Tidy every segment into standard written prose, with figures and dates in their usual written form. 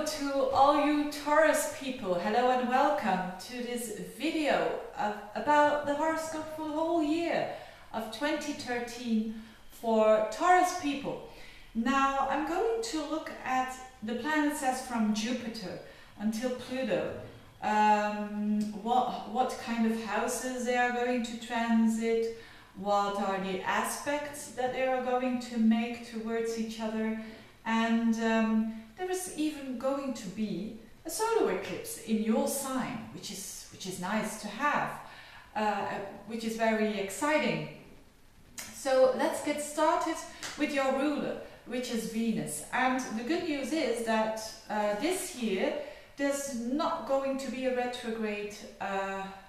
to all you Taurus people. Hello and welcome to this video about the horoscope for the whole year of 2013 for Taurus people. Now I'm going to look at the planets as from Jupiter until Pluto, what kind of houses they are going to transit, what are the aspects that they are going to make towards each other, and there is even going to be a solar eclipse in your sign, which is nice to have, which is very exciting. So let's get started with your ruler, which is Venus. And the good news is that this year there's not going to be a retrograde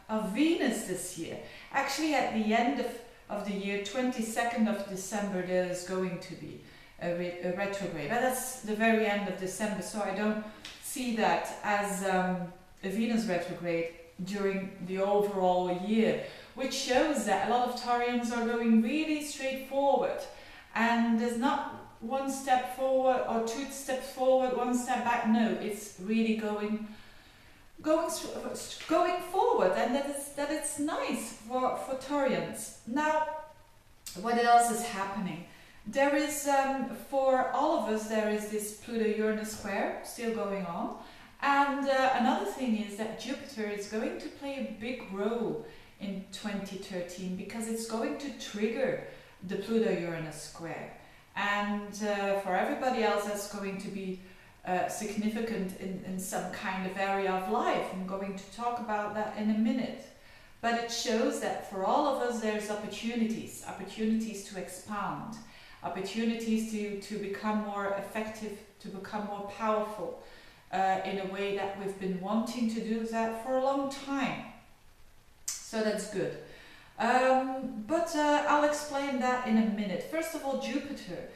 of Venus this year. Actually, at the end of the year, 22nd of December, there's going to be a retrograde, but that's the very end of December, so I don't see that as a Venus retrograde during the overall year, which shows that a lot of Taurians are going really straightforward, and there's not one step forward or two steps forward, one step back. No, it's really going forward, and that it's nice for Taurians. Now, what else is happening? There is, for all of us, there is this Pluto-Uranus square still going on. And another thing is that Jupiter is going to play a big role in 2013 because it's going to trigger the Pluto-Uranus square. And for everybody else, that's going to be significant in some kind of area of life. I'm going to talk about that in a minute. But it shows that for all of us, there's opportunities to expand. Opportunities to become more effective, to become more powerful in a way that we've been wanting to do that for a long time. So that's good. But I'll explain that in a minute. First of all, Jupiter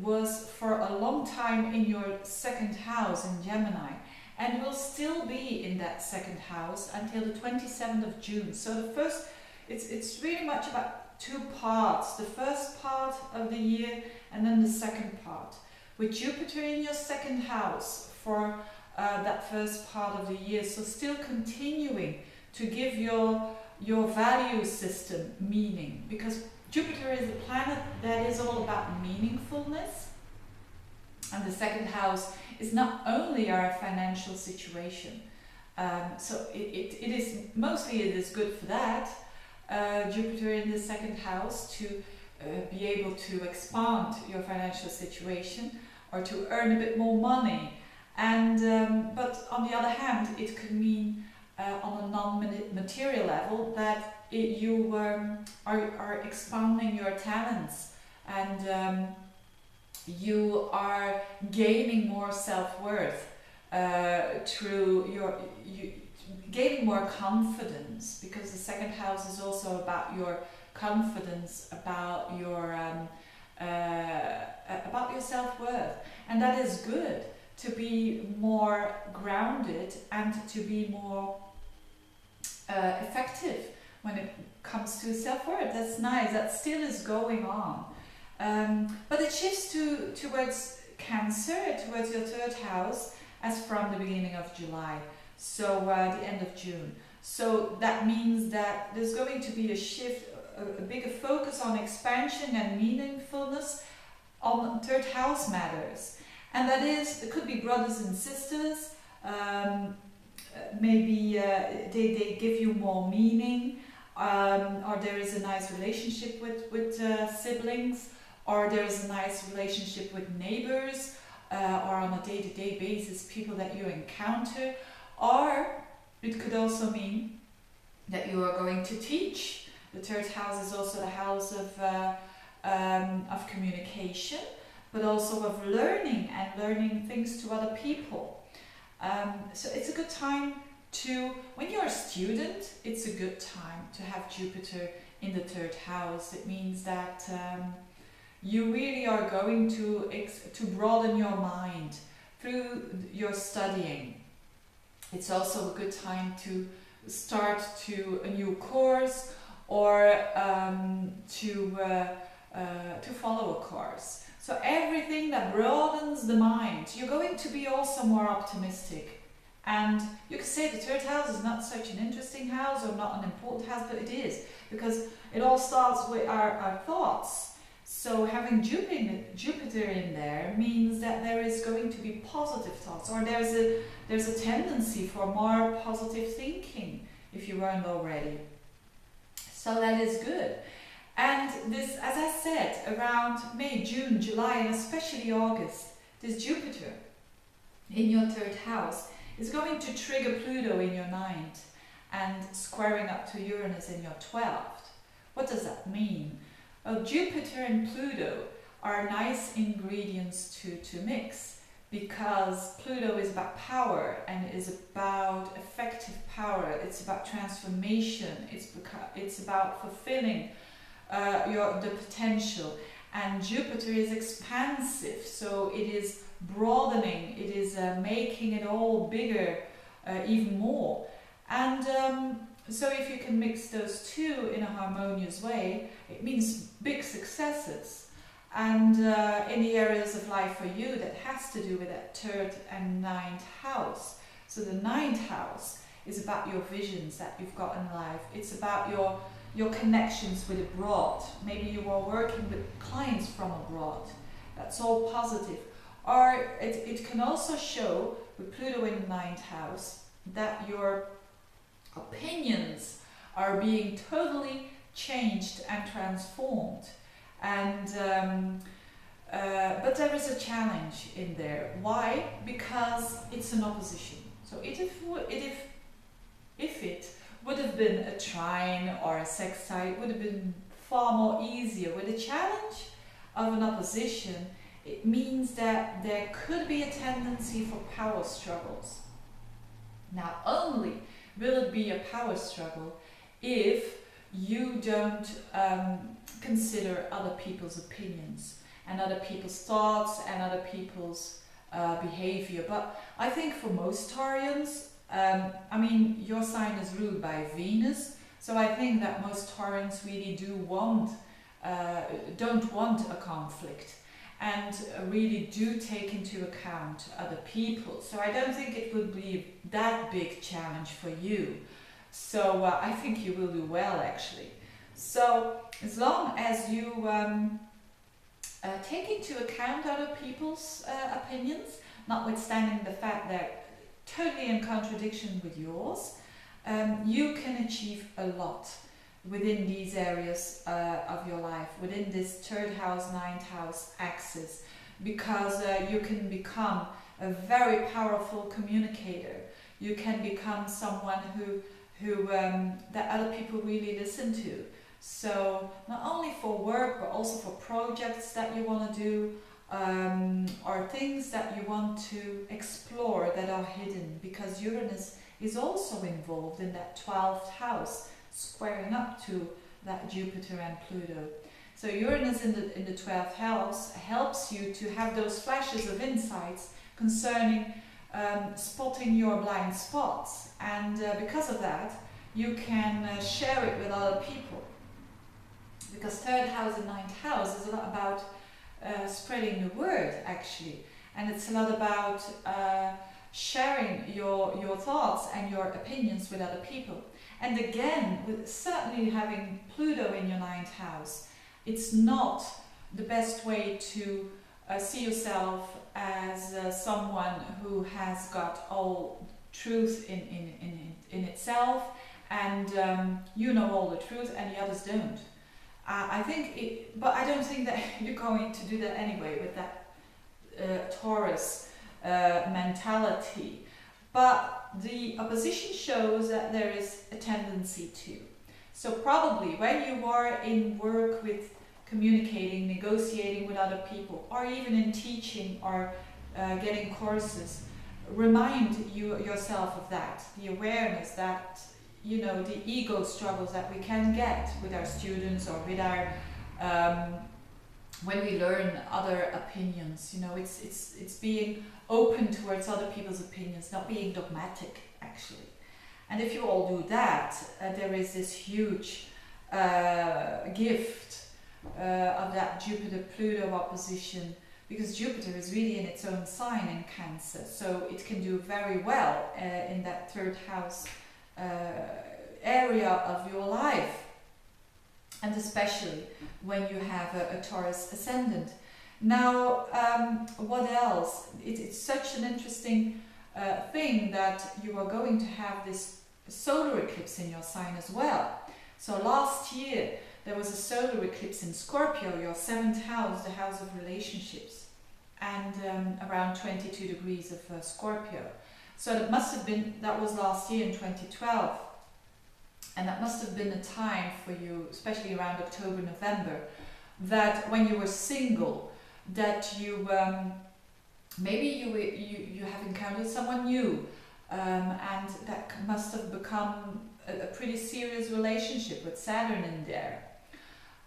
was for a long time in your second house in Gemini, and will still be in that second house until the 27th of June. So the first, it's really much about two parts, the first part of the year and then the second part. With Jupiter in your second house for that first part of the year, so still continuing to give your value system meaning, because Jupiter is a planet that is all about meaningfulness, and the second house is not only our financial situation, so it is good for that. Jupiter in the second house to be able to expand your financial situation or to earn a bit more money, and but on the other hand, it could mean on a non-material level that you are expanding your talents, and you are gaining more self-worth through gaining more confidence, because the second house is also about your confidence, about your self-worth, and that is good, to be more grounded and to be more effective when it comes to self-worth. That's nice. That still is going on, but it shifts towards Cancer, towards your third house, as from the beginning of July. So the end of June. So that means that there's going to be a shift, a bigger focus on expansion and meaningfulness on third house matters. And that is, it could be brothers and sisters, maybe they give you more meaning, or there is a nice relationship with siblings, or there is a nice relationship with neighbors, or on a day-to-day basis, people that you encounter. Or it could also mean that you are going to teach. The third house is also the house of communication, but also of learning and learning things to other people. So it's a good time when you're a student, it's a good time to have Jupiter in the third house. It means that you really are going to broaden your mind through your studying. It's also a good time to start a new course, or to follow a course. So everything that broadens the mind, you're going to be also more optimistic. And you could say the third house is not such an interesting house or not an important house, but it is, because it all starts with our thoughts. So having Jupiter in there means that there is going to be positive thoughts, or there's a tendency for more positive thinking if you weren't already. So that is good. And this, as I said, around May, June, July, and especially August, this Jupiter in your third house is going to trigger Pluto in your ninth and squaring up to Uranus in your 12th. What does that mean? Well, Jupiter and Pluto are nice ingredients to mix, because Pluto is about power and is about effective power. It's about transformation. It's about fulfilling the potential. And Jupiter is expansive, so it is broadening. It is making it all bigger, even more. And so if you can mix those two in a harmonious way, it means big successes. And in the areas of life for you, that has to do with that third and ninth house. So the ninth house is about your visions that you've got in life. It's about your connections with abroad. Maybe you are working with clients from abroad. That's all positive. Or it can also show, with Pluto in the ninth house, that your opinions are being totally changed and transformed. And but there is a challenge in there. Why? Because it's an opposition. So if it would have been a trine or a sextile, it would have been far more easier. With the challenge of an opposition, it means that there could be a tendency for power struggles. Now, only will it be a power struggle if you don't consider other people's opinions and other people's thoughts and other people's behavior. But I think for most Taurians, I mean, your sign is ruled by Venus, so I think that most Taurians really don't want a conflict, and really do take into account other people. So I don't think it would be that big challenge for you. So I think you will do well, actually. So as long as you take into account other people's opinions, notwithstanding the fact they're totally in contradiction with yours, you can achieve a lot within these areas of your life, within this third house, ninth house axis, because you can become a very powerful communicator. You can become someone who that other people really listen to. So not only for work, but also for projects that you want to do, or things that you want to explore that are hidden, because Uranus is also involved in that 12th house, squaring up to that Jupiter and Pluto. So Uranus in the 12th house helps you to have those flashes of insights concerning spotting your blind spots, and because of that you can share it with other people, because third house and ninth house is a lot about spreading the word, actually, and it's a lot about sharing your thoughts and your opinions with other people. And again, with certainly having Pluto in your ninth house, it's not the best way to see yourself as someone who has got all truth in itself, and you know all the truth and the others don't. But I don't think that you're going to do that anyway with that Taurus mentality. But the opposition shows that there is a tendency to. So probably when you are in work with communicating, negotiating with other people, or even in teaching or getting courses, remind yourself of that, the awareness that, you know, the ego struggles that we can get with our students or with our when we learn other opinions. You know, it's being open towards other people's opinions, not being dogmatic, actually. And if you all do that, there is this huge gift of that Jupiter-Pluto opposition, because Jupiter is really in its own sign in Cancer, so it can do very well in that third house area of your life, and especially when you have a Taurus ascendant. Now, what else? It's such an interesting thing that you are going to have this solar eclipse in your sign as well. So last year there was a solar eclipse in Scorpio, your 7th house, the house of relationships, and around 22 degrees of Scorpio. So that must have been, that was last year in 2012, and that must have been a time for you, especially around October, November, that when you were single, that you maybe you have encountered someone new, and that must have become a pretty serious relationship with Saturn in there.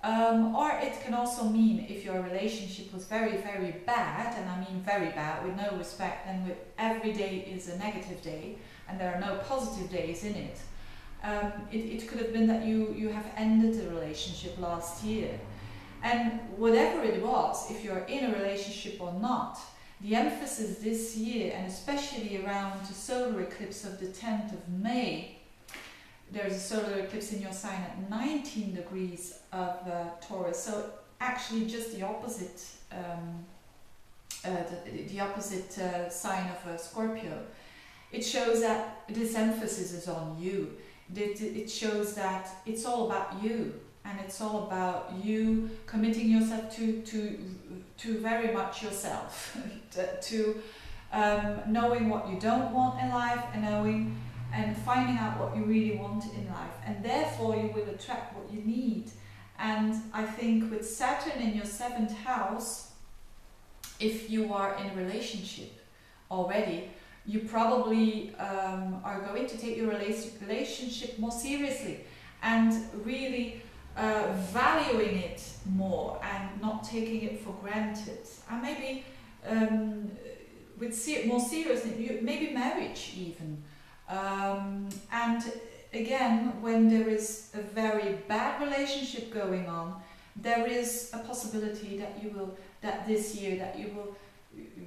Or it can also mean if your relationship was very, very bad, and I mean very bad, with no respect, and with every day is a negative day, and there are no positive days in it. It could have been that you have ended the relationship last year. And whatever it was, if you're in a relationship or not, the emphasis this year, and especially around the solar eclipse of the 10th of May, there's a solar eclipse in your sign at 19 degrees of Taurus, so actually just the opposite, the opposite sign of Scorpio. It shows that this emphasis is on you. It shows that it's all about you, and it's all about you committing yourself to very much yourself, to knowing what you don't want in life, and finding out what you really want in life, and therefore you will attract what you need. And I think with Saturn in your 7th house, if you are in a relationship already, you probably are going to take your relationship more seriously, and really valuing it more, and not taking it for granted. And maybe with more seriousness, maybe marriage even. And again, when there is a very bad relationship going on, there is a possibility that this year you will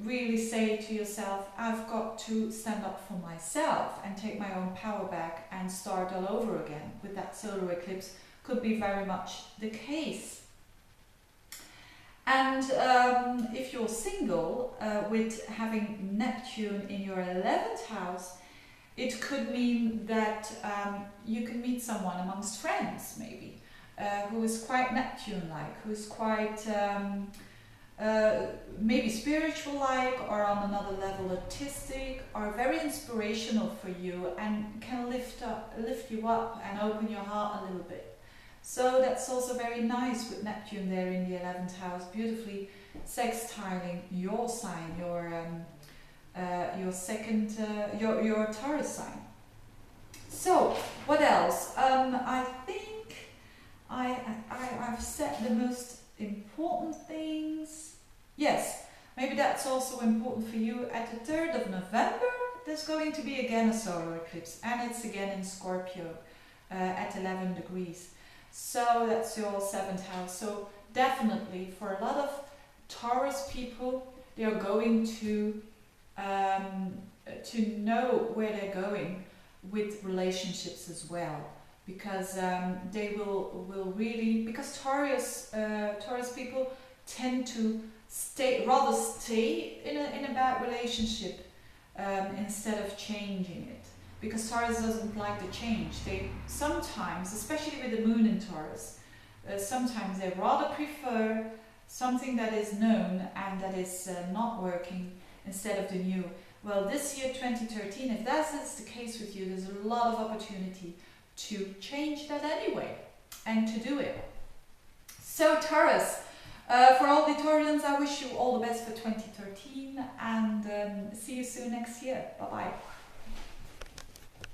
really say to yourself, I've got to stand up for myself and take my own power back and start all over again. With that solar eclipse, could be very much the case. And if you're single, with having Neptune in your 11th house, it could mean that you can meet someone amongst friends, maybe, who is quite Neptune-like, who is quite maybe spiritual-like, or on another level artistic, or very inspirational for you, and can lift you up and open your heart a little bit. So that's also very nice with Neptune there in the 11th house, beautifully sextiling your sign, your second, your Taurus sign. So what else? I think I've said the most important things. Yes, maybe that's also important for you. At the 3rd of November, there's going to be again a solar eclipse, and it's again in Scorpio at 11 degrees. So that's your 7th house. So definitely for a lot of Taurus people, they are going to know where they're going with relationships as well, because they will really, because Taurus people tend to rather stay in a bad relationship instead of changing it, because Taurus doesn't like the change. They sometimes, especially with the moon in Taurus, sometimes they rather prefer something that is known and that is not working instead of the new. Well, this year 2013, if that is the case with you, there's a lot of opportunity to change that anyway and to do it. So Taurus, for all the Taurians, I wish you all the best for 2013, and see you soon next year. Bye bye.